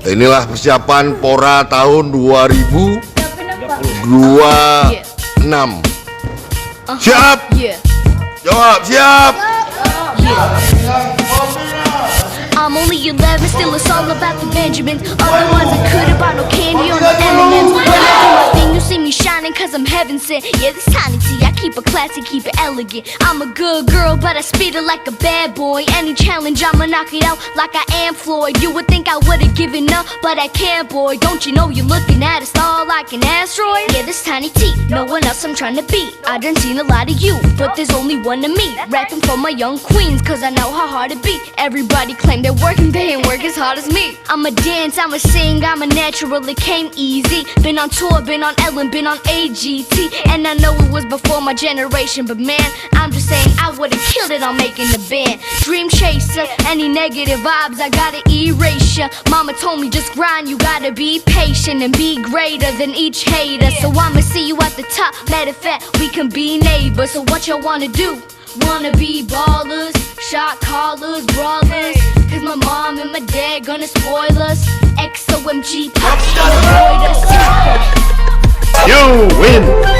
Inilah persiapan PORA tahun 2026. Siap? Jawab, siap. I'm only 11, still it's all about the Benjamins. Otherwise I could've bought no candy or no M&M's. When I do my thing, you see me shining cause I'm heaven sent. Yeah, this tiny tea, I keep it classy, keep it elegant. I'm a good girl, but I spit it like a bad boy. Any challenge, I'ma knock it out like I am Floyd. You would think I would've given up, but I can't, boy. Don't you know you're looking at a star like an asteroid? Yeah, this tiny tea, no one else I'm trying to beat. I done seen a lot of you, but there's only one of me. Rapping for my young queens, cause I know how hard it be. Everybody claim they're working, they ain't work as hard as me. I'ma dance, I'ma sing, I'm a natural, it came easy. Been on tour, been on Ellen, been on AGT. And I know it was before my generation, but man, I'm just saying I would've killed it on making the band. Dream chaser, any negative vibes, I gotta erase ya. Mama told me just grind, you gotta be patient and be greater than each hater. So I'ma see you at the top, matter of fact, we can be neighbors. So what y'all wanna do? Wanna be ballers, shot callers, brothers. Cause my mom and my dad gonna spoil us. XOMG, pop, avoid us. You win.